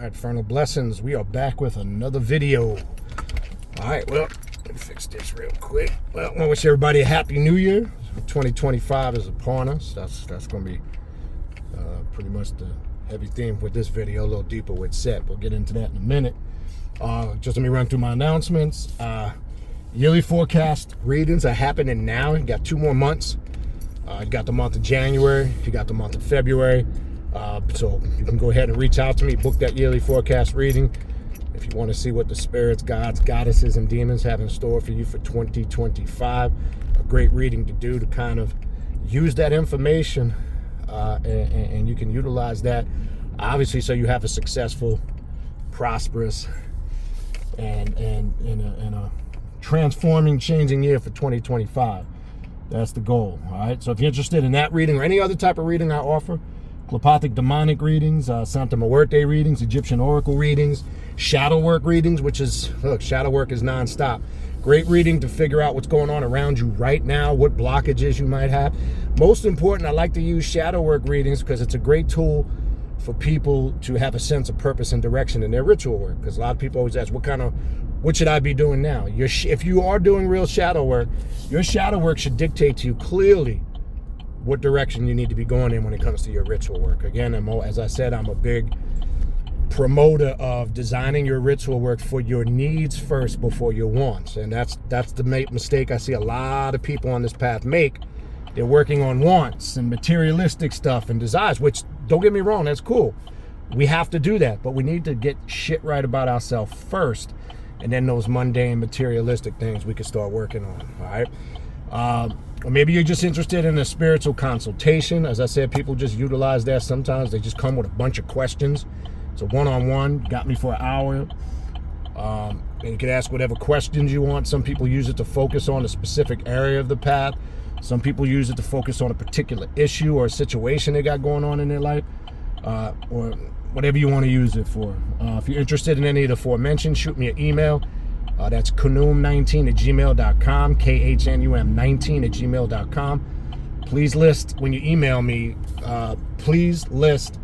All right, Infernal Blessings, we are back with another video. All right, well, let me fix this real quick. Well, I want to wish everybody a happy new year. 2025 is upon us. That's going to be pretty much the heavy theme with this video, a little deeper with set. We'll get into that in a minute. Just let me run through my announcements. Yearly forecast readings are happening now. You got 2 more months. You got the month of January. You got the month of February. So you can go ahead and reach out to me, book that yearly forecast reading if you want to see what the spirits, gods, goddesses, and demons have in store for you for 2025. A great reading to do to kind of use that information, and you can utilize that, obviously, so you have a successful, prosperous, and a transforming, changing year for 2025. That's the goal. All right. So if you're interested in that reading or any other type of reading I offer, telepathic demonic readings, Santa Muerte readings, Egyptian oracle readings, shadow work readings, which is, look, shadow work is nonstop. Great reading to figure out what's going on around you right now, what blockages you might have. Most important, I like to use shadow work readings because it's a great tool for people to have a sense of purpose and direction in their ritual work. Because a lot of people always ask, what should I be doing now? If you are doing real shadow work, your shadow work should dictate to you clearly what direction you need to be going in when it comes to your ritual work. Again, as I said, I'm a big promoter of designing your ritual work for your needs first before your wants. And that's the mistake I see a lot of people on this path make. They're working on wants and materialistic stuff and desires, which, don't get me wrong, that's cool. We have to do that, but we need to get shit right about ourselves first. And then those mundane materialistic things we can start working on, all right? Or maybe you're just interested in a spiritual consultation. As I said, people just utilize that sometimes. They just come with a bunch of questions. It's a one-on-one, got me for an hour. And you can ask whatever questions you want. Some people use it to focus on a specific area of the path. Some people use it to focus on a particular issue or a situation they got going on in their life. Or whatever you want to use it for. If you're interested in any of the aforementioned, shoot me an email. That's knum19@gmail.com, KHNUM19@gmail.com. Please list, when you email me, please list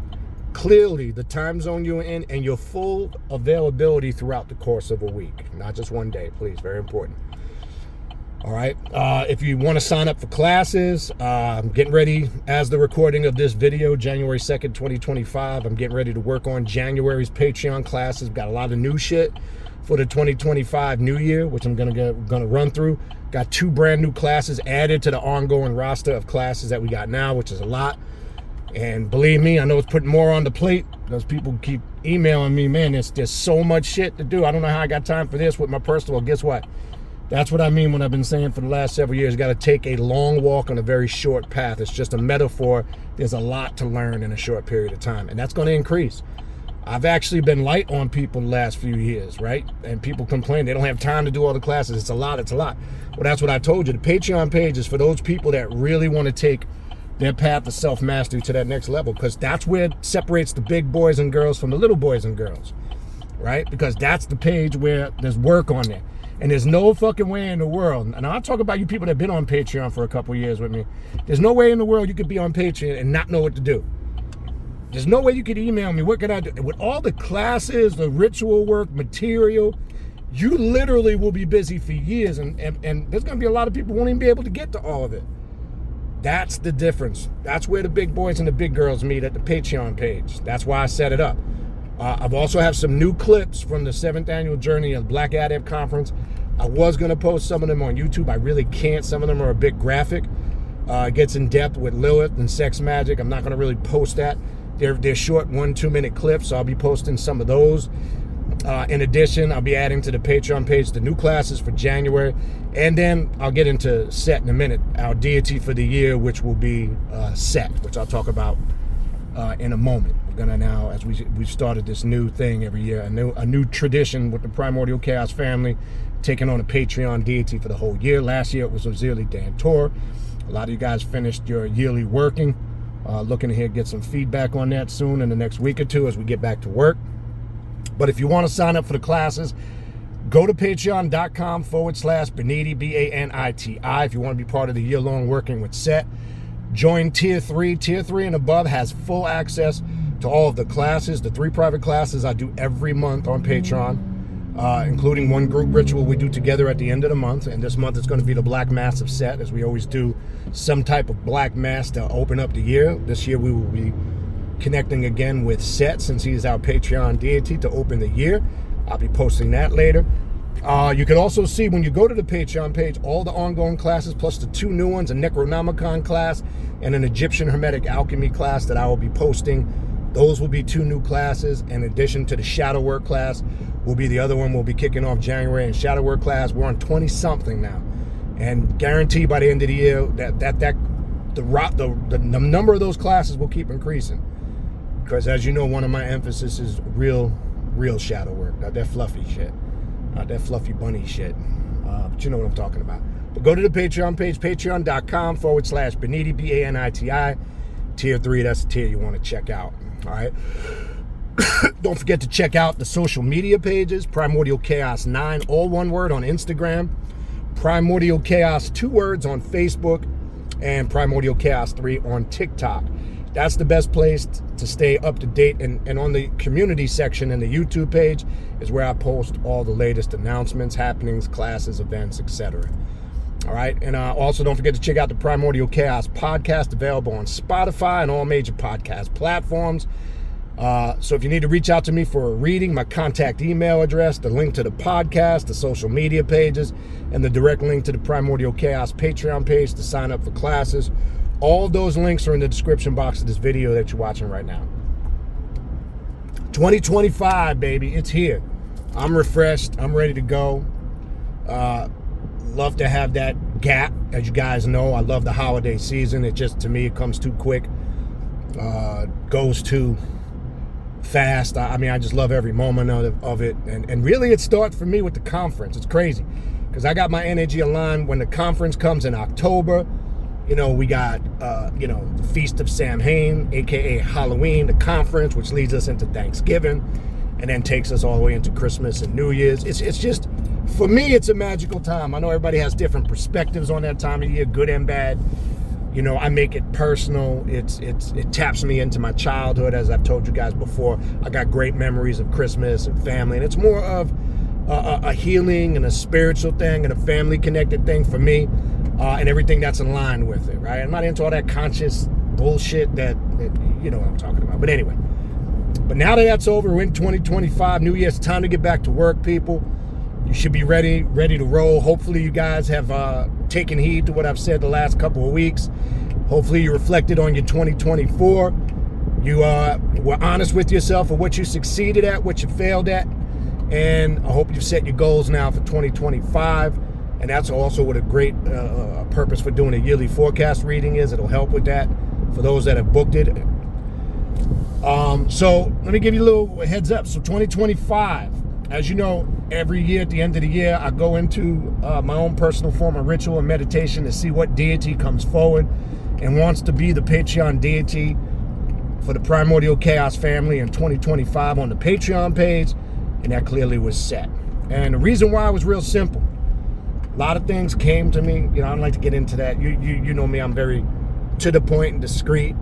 clearly the time zone you're in and your full availability throughout the course of a week, not just one day, please, very important. All right, if you want to sign up for classes, I'm getting ready, as the recording of this video, January 2nd, 2025, I'm getting ready to work on January's Patreon classes. We've got a lot of new shit for the 2025 new year, which I'm gonna run through. Got 2 brand new classes added to the ongoing roster of classes that we got now, which is a lot. And believe me, I know it's putting more on the plate because people keep emailing me, man, there's so much shit to do. I don't know how I got time for this with my personal. Guess what? That's what I mean when I've been saying for the last several years, got to take a long walk on a very short path. It's just a metaphor. There's a lot to learn in a short period of time, and that's going to increase. I've actually been light on people the last few years, right? And people complain they don't have time to do all the classes. It's a lot. Well, that's what I told you. The Patreon page is for those people that really want to take their path of self-mastery to that next level, because that's where it separates the big boys and girls from the little boys and girls, right? Because that's the page where there's work on there. And there's no fucking way in the world, and I'll talk about you people that have been on Patreon for a couple years with me, there's no way in the world you could be on Patreon and not know what to do. There's no way you could email me, what can I do? With all the classes, the ritual work, material, you literally will be busy for years, and there's going to be a lot of people who won't even be able to get to all of it. That's the difference. That's where the big boys and the big girls meet, at the Patreon page. That's why I set it up. I've also have some new clips from the 7th annual Journey of Black Adept Conference. I was going to post some of them on YouTube. I really can't. Some of them are a bit graphic. It gets in depth with Lilith and sex magic. I'm not going to really post that. They're short 1-2 minute clips, so I'll be posting some of those. In addition, I'll be adding to the Patreon page the new classes for January, and then I'll get into Set in a minute, our deity for the year, which will be Set, which I'll talk about in a moment. We're gonna now, as we've started this new thing every year, a new tradition with the Primordial Chaos family, taking on a Patreon deity for the whole year. Last year it was Ozili Dantor. A lot of you guys finished your yearly working. Looking to get some feedback on that soon in the next week or two as we get back to work. But if you want to sign up for the classes, go to patreon.com/Baniti, Baniti. If you want to be part of the year-long working with Set, join Tier 3. Tier 3 and above has full access to all of the classes, the 3 private classes I do every month on Patreon, including one group ritual we do together at the end of the month. And this month it's going to be the Black Massive Set, as we always do some type of Black Mass to open up the year. This year we will be connecting again with Set, since he is our Patreon deity, to open the year. I'll be posting that later. You can also see, when you go to the Patreon page, all the ongoing classes, plus the 2 new ones, a Necronomicon class and an Egyptian Hermetic Alchemy class that I will be posting. Those will be 2 new classes, in addition to the Shadow Work class will be the other one we'll be kicking off January. And Shadow Work class, we're on 20-something now. And guarantee by the end of the year the number of those classes will keep increasing. Because as you know, one of my emphasis is real shadow work, not that fluffy shit. Not that fluffy bunny shit. But you know what I'm talking about. But go to the Patreon page, patreon.com/Baniti, Baniti. Tier 3, that's the tier you want to check out. All right. Don't forget to check out the social media pages. Primordial Chaos 9, all one word, on Instagram. Primordial Chaos 2 words on Facebook. And Primordial Chaos 3 on TikTok. That's the best place to stay up to date. And on the community section in the YouTube page is where I post all the latest announcements, happenings, classes, events, etc. All right. And also don't forget to check out the Primordial Chaos podcast, available on Spotify and all major podcast platforms. So if you need to reach out to me for a reading, my contact email address, the link to the podcast, the social media pages, and the direct link to the Primordial Chaos Patreon page to sign up for classes. All those links are in the description box of this video that you're watching right now. 2025, baby, it's here. I'm refreshed. I'm ready to go. Love to have that gap. As you guys know, I love the holiday season. It just, to me, it comes too quick. Goes too fast. I mean, I just love every moment of it. And really, it starts for me with the conference. It's crazy because I got my energy aligned when the conference comes in October. You know, we got, the Feast of Samhain, a.k.a. Halloween, the conference, which leads us into Thanksgiving, and then takes us all the way into Christmas and New Year's. It's just, for me, it's a magical time. I know everybody has different perspectives on that time of year, good and bad. You know, I make it personal. It taps me into my childhood, as I've told you guys before. I got great memories of Christmas and family, and it's more of a healing and a spiritual thing and a family-connected thing for me. And everything that's in line with it, right? I'm not into all that conscious bullshit that you know what I'm talking about. But anyway, but now that that's over, we're in 2025, New Year's, time to get back to work, people. You should be ready to roll. Hopefully you guys have taken heed to what I've said the last couple of weeks. Hopefully you reflected on your 2024. You were honest with yourself of what you succeeded at, what you failed at. And I hope you've set your goals now for 2025. And that's also what a great purpose for doing a yearly forecast reading is. It'll help with that for those that have booked it. So let me give you a little heads up. So 2025, as you know, every year at the end of the year, I go into my own personal form of ritual and meditation to see what deity comes forward and wants to be the Patreon deity for the Primordial Chaos family in 2025 on the Patreon page. And that clearly was set. And the reason why was real simple. A lot of things came to me. You know, I don't like to get into that. You know me, I'm very to the point and discreet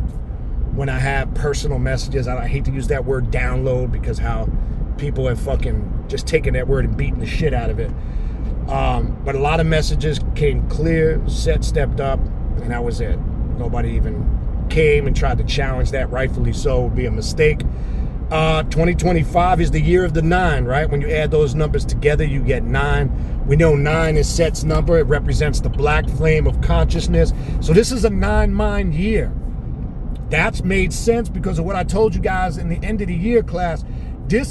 when I have personal messages. I hate to use that word download because how people have fucking just taken that word and beaten the shit out of it. But a lot of messages came clear, stepped up, and that was it. Nobody even came and tried to challenge that. Rightfully so, would be a mistake. 2025 is the year of the 9, right? When you add those numbers together, you get 9. We know 9 is Set's number. It represents the black flame of consciousness. So this is a 9-mind year. That's made sense because of what I told you guys in the end of the year class.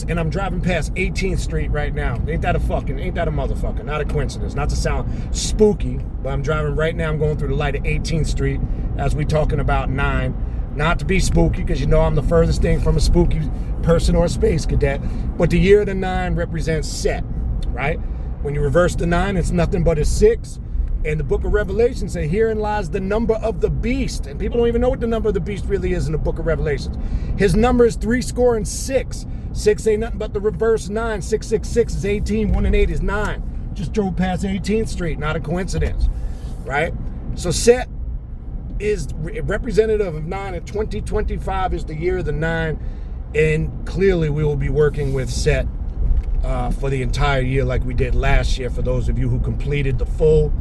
And I'm driving past 18th Street right now. Ain't that a motherfucker? Not a coincidence. Not to sound spooky, but I'm driving right now. I'm going through the light of 18th Street as we talking about 9. Not to be spooky, because you know I'm the furthest thing from a spooky person or a space cadet. But the year of the 9 represents Set, right? When you reverse the 9, it's nothing but a 6. And the book of Revelation says, herein lies the number of the beast. And people don't even know what the number of the beast really is in the book of Revelations. His number is 76. 6 ain't nothing but the reverse 9. 666 is 18. 1 and 8 is 9. Just drove past 18th Street. Not a coincidence, right? So Set is representative of 9, and 2025 is the year of the 9. And clearly we will be working with Set for the entire year like we did last year. For those of you who completed the full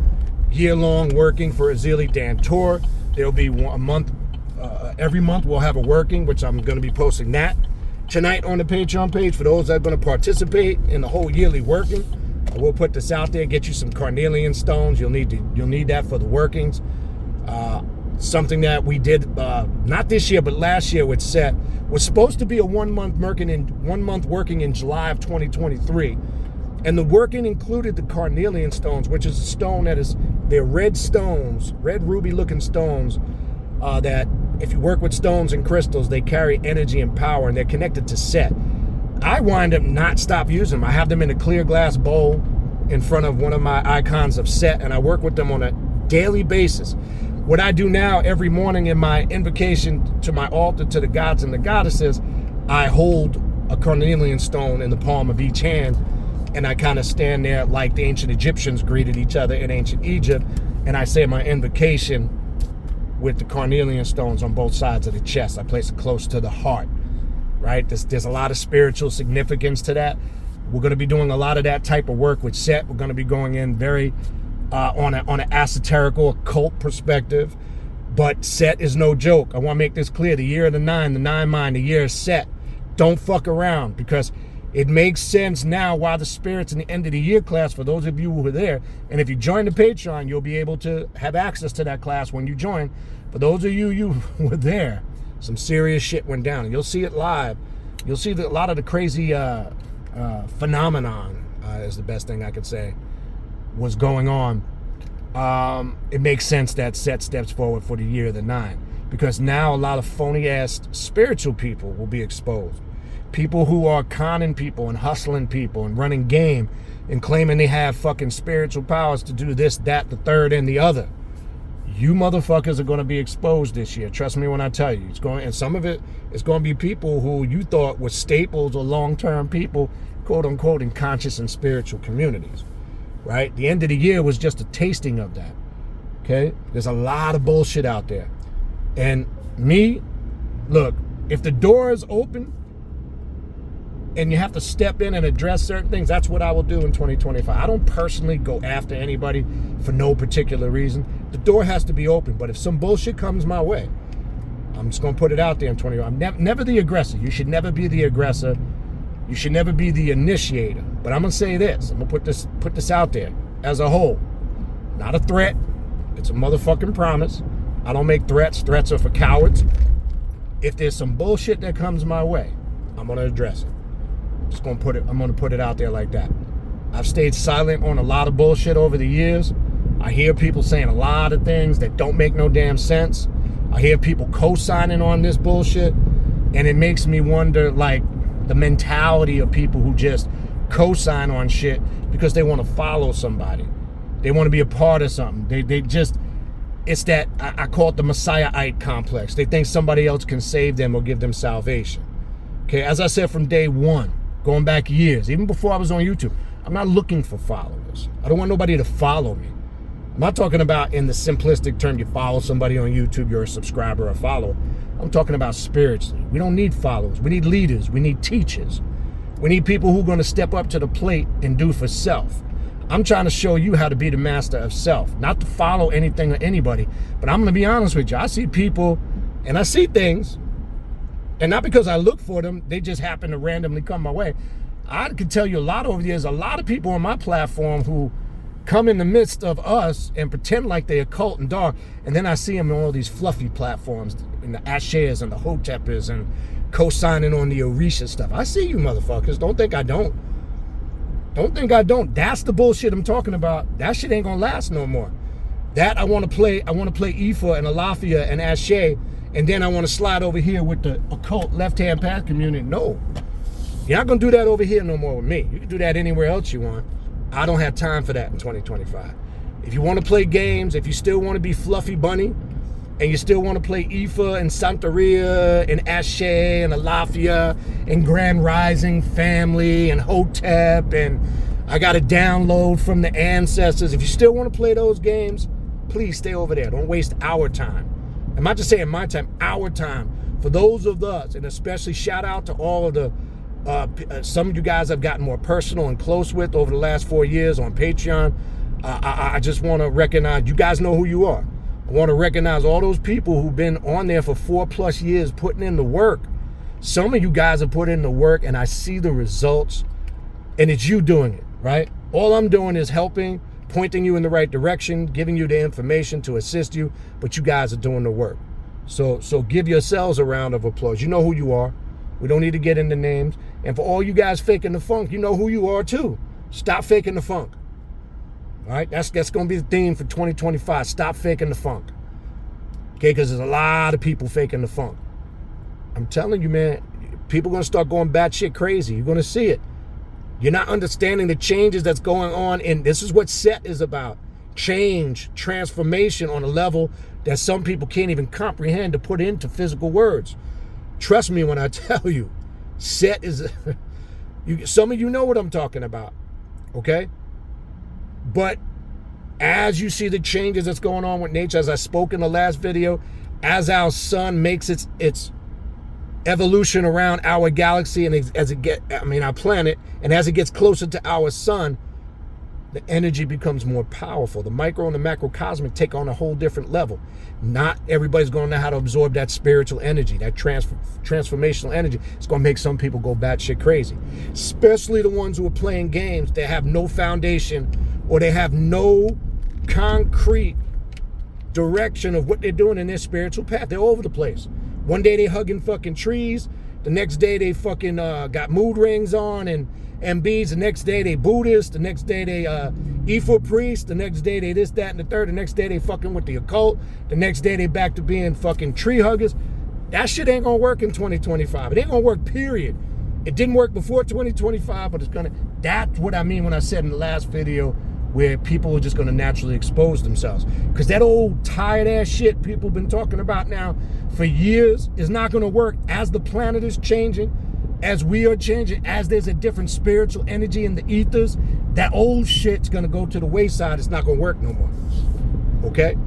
year-long working for Azili Dan Tour, there'll be a month, every month we'll have a working, which I'm going to be posting that tonight on the Patreon page. For those that are going to participate in the whole yearly working, I will put this out there, get you some carnelian stones. You'll need that for the workings. Something that we did not this year but last year with Set was supposed to be a 1 month working in July of 2023, and the working included the carnelian stones, which is a stone they're red stones, red ruby looking stones that if you work with stones and crystals, they carry energy and power, and they're connected to Set. I wind up not stop using them. I have them in a clear glass bowl in front of one of my icons of Set, and I work with them on a daily basis. What I do now every morning in my invocation to my altar, to the gods and the goddesses, I hold a carnelian stone in the palm of each hand, and I kind of stand there like the ancient Egyptians greeted each other in ancient Egypt, and I say my invocation with the carnelian stones on both sides of the chest. I place it close to the heart, right? There's a lot of spiritual significance to that. We're going to be doing a lot of that type of work with Set. We're going to be going in very on an esoterical, occult perspective. But Set is no joke. I want to make this clear. The year of the nine mind, the year is Set. Don't fuck around, because it makes sense now why the spirits in the end of the year class, for those of you who were there, and if you join the Patreon, you'll be able to have access to that class when you join. For those of you who were there, some serious shit went down, and you'll see it live. You'll see a lot of the crazy phenomenon, is the best thing I could say, was going on. It makes sense that Set steps forward for the year of the nine, because now a lot of phony ass spiritual people will be exposed. People who are conning people and hustling people and running game and claiming they have fucking spiritual powers to do this, that, the third, and the other. You motherfuckers are going to be exposed this year. Trust me when I tell you. And some of it is going to be people who you thought were staples or long-term people, quote unquote, in conscious and spiritual communities. Right? The end of the year was just a tasting of that. Okay? There's a lot of bullshit out there. And me, look, if the door is open and you have to step in and address certain things, that's what I will do in 2025. I don't personally go after anybody for no particular reason. The door has to be open. But if some bullshit comes my way, I'm just going to put it out there in 2025. I'm never the aggressor. You should never be the aggressor. You should never be the initiator. But I'm going to say this. I'm going to put this out there as a whole. Not a threat. It's a motherfucking promise. I don't make threats. Threats are for cowards. If there's some bullshit that comes my way, I'm going to address it. I'm going to put it out there like that. I've stayed silent on a lot of bullshit over the years. I hear people saying a lot of things that don't make no damn sense. I hear people co-signing on this bullshit. And it makes me wonder, like, the mentality of people who just co-sign on shit because they want to follow somebody. They want to be a part of something. They just, it's that, I call it the Messiahite complex. They think somebody else can save them or give them salvation. Okay, as I said from day one, going back years, even before I was on YouTube, I'm not looking for followers. I don't want nobody to follow me. I'm not talking about in the simplistic term, you follow somebody on YouTube, you're a subscriber or follower. I'm talking about spiritually. We don't need followers. We need leaders. We need teachers. We need people who are going to step up to the plate and do for self. I'm trying to show you how to be the master of self, not to follow anything or anybody. But I'm going to be honest with you. I see people and I see things, and not because I look for them, they just happen to randomly come my way. I can tell you a lot over the years, a lot of people on my platform who come in the midst of us and pretend like they're occult and dark, and then I see them on all these fluffy platforms, in the Ashers and the Hoteppers, and co-signing on the Orisha stuff. I see you motherfuckers. Don't think I don't. Don't think I don't. That's the bullshit I'm talking about. That shit ain't gonna last no more. That I want to play Ifa and Alafia and Ashe, and then I want to slide over here with the occult left-hand path community. No. You're not gonna do that over here no more with me. You can do that anywhere else you want. I don't have time for that in 2025. If you want to play games, if you still want to be Fluffy Bunny, and you still want to play Ifa and Santeria and Ashe and Alafia and Grand Rising Family and Hotep, and I got a download from the ancestors. If you still want to play those games, please stay over there. Don't waste our time. I'm not just saying my time, our time, For those of us, and especially shout out to all of the, some of you guys I've gotten more personal and close with over the last 4 years on Patreon. I just want to recognize, you guys know who you are. I want to recognize all those people who've been on there for 4+ years putting in the work. Some of you guys have put in the work, and I see the results, and it's you doing it, right? All I'm doing is helping, pointing you in the right direction, giving you the information to assist you, but you guys are doing the work. So give yourselves a round of applause. You know who you are. We don't need to get into names. And for all you guys faking the funk, you know who you are too. Stop faking the funk. All right, that's going to be the theme for 2025. Stop faking the funk. Okay, because there's a lot of people faking the funk. I'm telling you, man, people are going to start going batshit crazy. You're going to see it. You're not understanding the changes that's going on, and this is what SET is about. Change, transformation on a level that some people can't even comprehend to put into physical words. Trust me when I tell you, SET is, some of you know what I'm talking about, okay? But as you see the changes that's going on with nature, as I spoke in the last video, as our sun makes its evolution around our galaxy, and our planet, and as it gets closer to our sun, the energy becomes more powerful. The micro and the macrocosmic take on a whole different level. Not everybody's going to know how to absorb that spiritual energy, that transformational energy. It's going to make some people go batshit crazy, especially the ones who are playing games that have no foundation, or they have no concrete direction of what they're doing in their spiritual path. They're all over the place. One day they hugging fucking trees. The next day they fucking got mood rings on and beads. The next day they Buddhist. The next day they Ifa priest. The next day they this, that, and the third. The next day they fucking with the occult. The next day they back to being fucking tree huggers. That shit ain't gonna work in 2025. It ain't gonna work, period. It didn't work before 2025, but it's gonna. That's what I mean when I said in the last video, where people are just going to naturally expose themselves. Because that old tired ass shit people have been talking about now for years is not going to work as the planet is changing, as we are changing, as there's a different spiritual energy in the ethers. That old shit's going to go to the wayside. It's not going to work no more. Okay?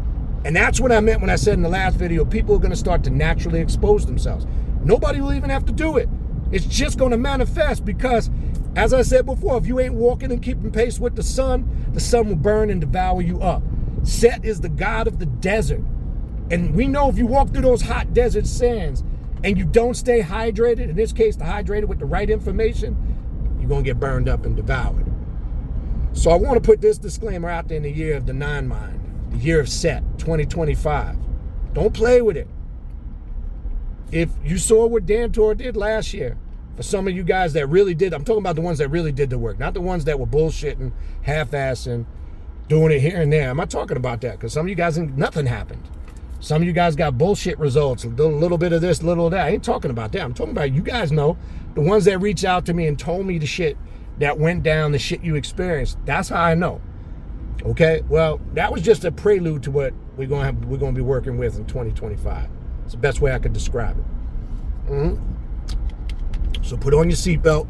And that's what I meant when I said in the last video, people are going to start to naturally expose themselves. Nobody will even have to do it. It's just going to manifest because, as I said before, if you ain't walking and keeping pace with the sun will burn and devour you up. Set is the god of the desert. And we know if you walk through those hot desert sands and you don't stay hydrated, in this case, hydrated with the right information, you're going to get burned up and devoured. So I want to put this disclaimer out there in the year of the Nine Mind, the year of Set, 2025. Don't play with it. If you saw what Dan Tor did last year, for some of you guys that really did, I'm talking about the ones that really did the work, not the ones that were bullshitting, half-assing, doing it here and there. I'm not talking about that, because some of you guys, nothing happened. Some of you guys got bullshit results, a little bit of this, little of that. I ain't talking about that. I'm talking about, you guys know, the ones that reached out to me and told me the shit that went down, the shit you experienced. That's how I know. Okay? Well, that was just a prelude to what we're going to be working with in 2025. It's the best way I could describe it. Mm-hmm. So put on your seatbelt,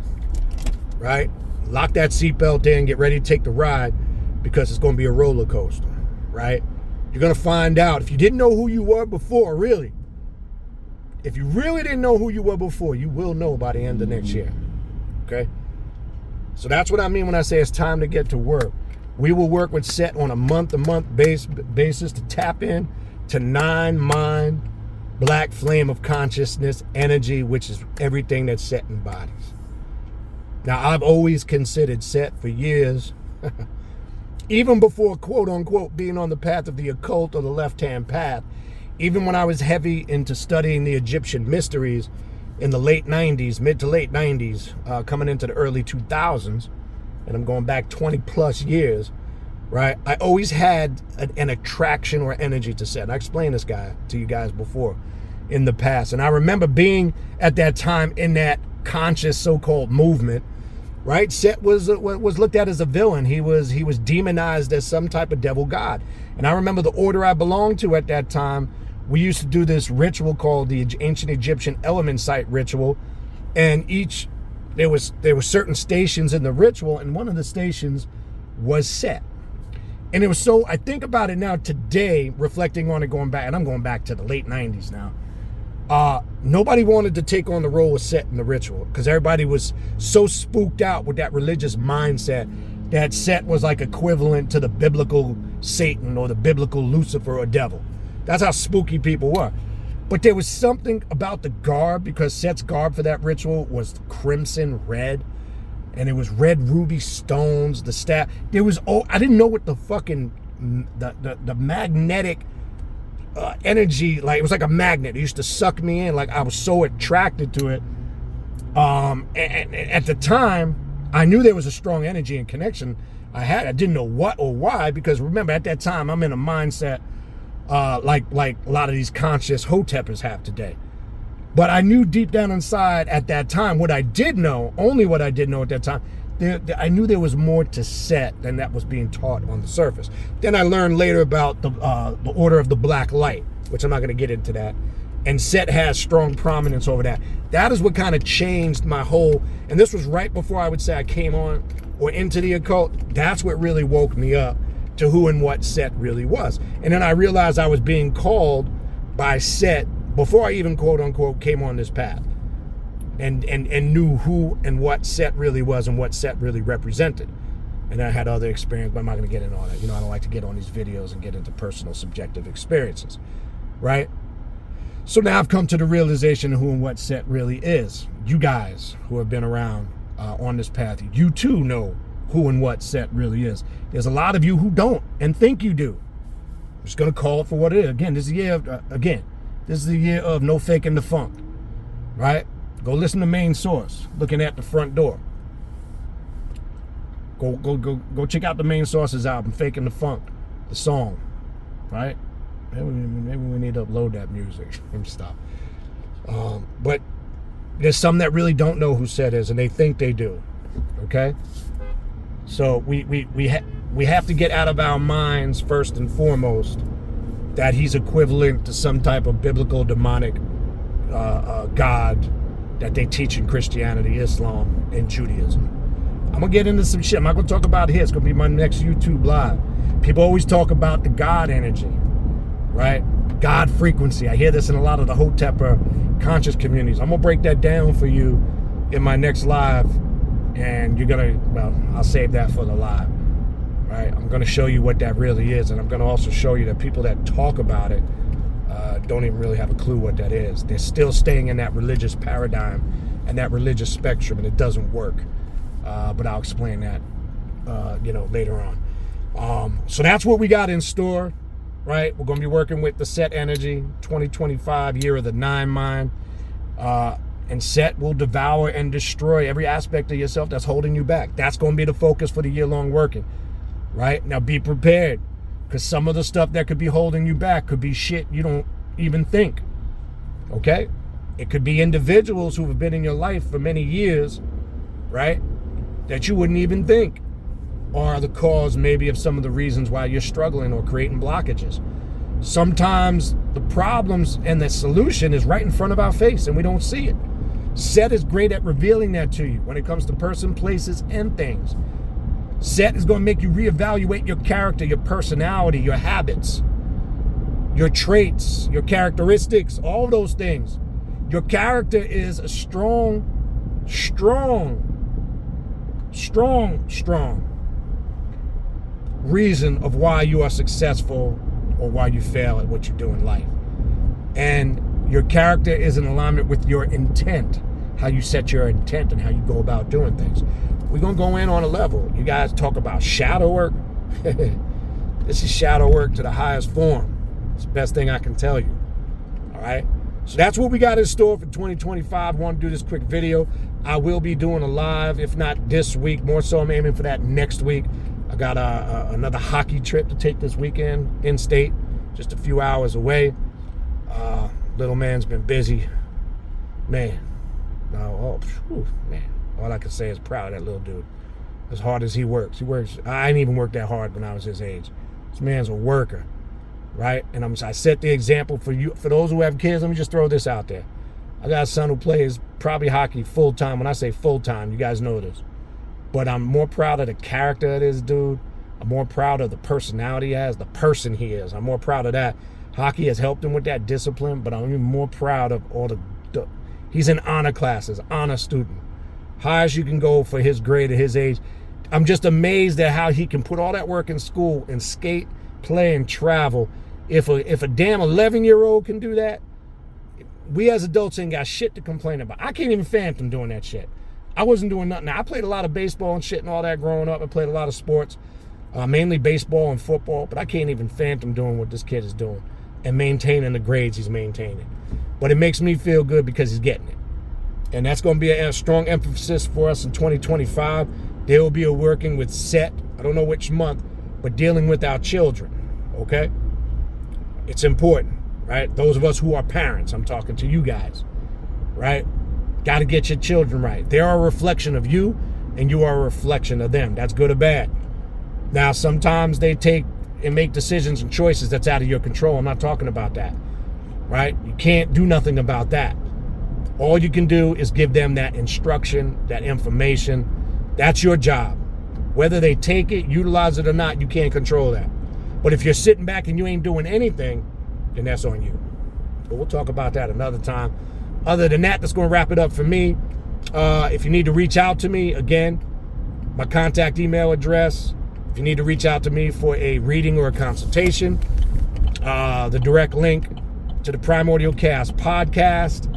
right? Lock that seatbelt in, get ready to take the ride, because it's going to be a roller coaster, right? You're going to find out, if you didn't know who you were before, really, if you really didn't know who you were before, you will know by the end of next year, okay? So that's what I mean when I say it's time to get to work. We will work with Set on a month-to-month basis to tap in to 9 mind, black flame of consciousness energy, which is everything that's Set embodies. Now, I've always considered Set for years, even before, quote unquote, being on the path of the occult or the left-hand path, even when I was heavy into studying the Egyptian mysteries in the late 90s, mid to late 90s, coming into the early 2000s, and I'm going back 20 plus years, right? I always had an attraction or energy to Set. I explained this guy to you guys before in the past. And I remember being at that time in that conscious so-called movement, right? Set was looked at as a villain. He was demonized as some type of devil god. And I remember the order I belonged to at that time, we used to do this ritual called the ancient Egyptian element site ritual. And there were certain stations in the ritual, and one of the stations was Set. And it was so, I think about it now today, reflecting on it, going back, and I'm going back to the late 90s now. Nobody wanted to take on the role of Set in the ritual because everybody was so spooked out with that religious mindset that Set was like equivalent to the biblical Satan or the biblical Lucifer or devil. That's how spooky people were. But there was something about the garb, because Set's garb for that ritual was crimson red, and it was red ruby stones, the staff. There was, I didn't know what the fucking, the magnetic energy, like it was like a magnet. It used to suck me in. Like I was so attracted to it. And at the time, I knew there was a strong energy and connection I didn't know what or why, because remember at that time I'm in a mindset like a lot of these conscious hoteppers have today. But I knew deep down inside at that time what I did know, only what I did know at that time. I knew there was more to Set than that was being taught on the surface. Then I learned later about the Order of the Black Light, which I'm not going to get into that. And Set has strong prominence over that. That is what kind of changed my whole, and this was right before I would say I came on or into the occult. That's what really woke me up to who and what Set really was. And then I realized I was being called by Set before I even quote unquote came on this path. And knew who and what Set really was and what Set really represented. And I had other experience, but I'm not going to get into all that. You know, I don't like to get on these videos and get into personal subjective experiences, right? So now I've come to the realization of who and what Set really is. You guys who have been around on this path, you too know who and what Set really is. There's a lot of you who don't and think you do. I'm just going to call it for what it is. Again, this is the year of no faking the funk, right? Go listen to Main Source, Looking at the Front Door. Go check out the Main Source's album, Faking the Funk, the song, right? Maybe we need to upload that music. Let me stop. But there's some that really don't know who Set is, and they think they do. Okay? So we have to get out of our minds first and foremost that he's equivalent to some type of biblical demonic god that they teach in Christianity, Islam, and Judaism. I'm going to get into some shit. I'm not going to talk about his. It's going to be my next YouTube live. People always talk about the God energy, right? God frequency. I hear this in a lot of the Hotepper conscious communities. I'm going to break that down for you in my next live, and you're going to, well, I'll save that for the live, right? I'm going to show you what that really is, and I'm going to also show you that people that talk about it don't even really have a clue what that is. They're still staying in that religious paradigm and that religious spectrum, and it doesn't work. But I'll explain that, later on. So that's what we got in store, right? We're going to be working with the Set energy, 2025, year of the 9 mind. And Set will devour and destroy every aspect of yourself that's holding you back. That's going to be the focus for the year-long working, right? Now be prepared, because some of the stuff that could be holding you back could be shit you don't even think, okay? It could be individuals who have been in your life for many years, right, that you wouldn't even think are the cause maybe of some of the reasons why you're struggling or creating blockages. Sometimes the problems and the solution is right in front of our face and we don't see it. Set is great at revealing that to you when it comes to person, places, and things. Set is going to make you reevaluate your character, your personality, your habits, your traits, your characteristics, all those things. Your character is a strong reason of why you are successful or why you fail at what you do in life. And your character is in alignment with your intent, how you set your intent and how you go about doing things. We're going to go in on a level. You guys talk about shadow work. This is shadow work to the highest form. It's the best thing I can tell you. All right? So that's what we got in store for 2025. I want to do this quick video. I will be doing a live, if not this week. More so, I'm aiming for that next week. I got another hockey trip to take this weekend in state, just a few hours away. Little man's been busy. Man. Man. All I can say is proud of that little dude. As hard as he works. I didn't even work that hard when I was his age. This man's a worker. Right? And I set the example for you. For those who have kids, let me just throw this out there. I got a son who plays probably hockey full-time. When I say full-time, you guys know this. But I'm more proud of the character of this dude. I'm more proud of the personality he has, the person he is. I'm more proud of that. Hockey has helped him with that discipline, but I'm even more proud of all the he's in honor classes, honor student. High as you can go for his grade at his age. I'm just amazed at how he can put all that work in school and skate, play, and travel. If a damn 11-year-old can do that, we as adults ain't got shit to complain about. I can't even fathom doing that shit. I wasn't doing nothing. Now, I played a lot of baseball and shit and all that growing up. I played a lot of sports, mainly baseball and football, but I can't even fathom doing what this kid is doing and maintaining the grades he's maintaining. But it makes me feel good because he's getting it. And that's going to be a strong emphasis for us in 2025. They will be working with SET, I don't know which month, but dealing with our children, okay? It's important, right? Those of us who are parents, I'm talking to you guys, right? Got to get your children right. They are a reflection of you, and you are a reflection of them. That's good or bad. Now, sometimes they take and make decisions and choices that's out of your control. I'm not talking about that, right? You can't do nothing about that. All you can do is give them that instruction, that information. That's your job. Whether they take it, utilize it or not, you can't control that. But if you're sitting back and you ain't doing anything, then that's on you. But we'll talk about that another time. Other than that, that's going to wrap it up for me. If you need to reach out to me, again, my contact email address. If you need to reach out to me for a reading or a consultation, the direct link to the Primordial Cast podcast,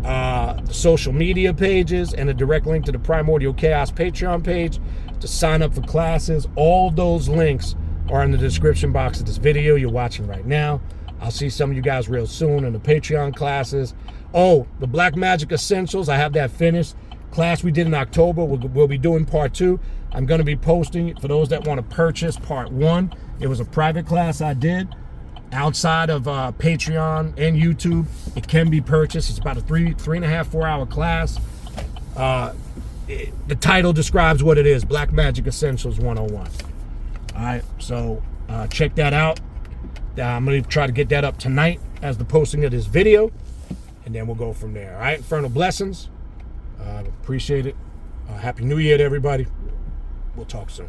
the social media pages, and a direct link to the Primordial Chaos Patreon page to sign up for classes. All those links are in the description box of this video you're watching right now. I'll see some of you guys real soon in the Patreon classes. Oh, the Black Magic Essentials, I have that finished. Class we did in October, we'll be doing part 2. I'm going to be posting, for those that want to purchase part 1. It was a private class I did. Outside of Patreon and YouTube, it can be purchased. It's about a 3.5, 4 hour class. The title describes what it is, Black Magic Essentials 101. All right, so check that out. I'm going to try to get that up tonight as the posting of this video, and then we'll go from there. All right, Infernal blessings. Appreciate it. Happy New Year to everybody. We'll talk soon.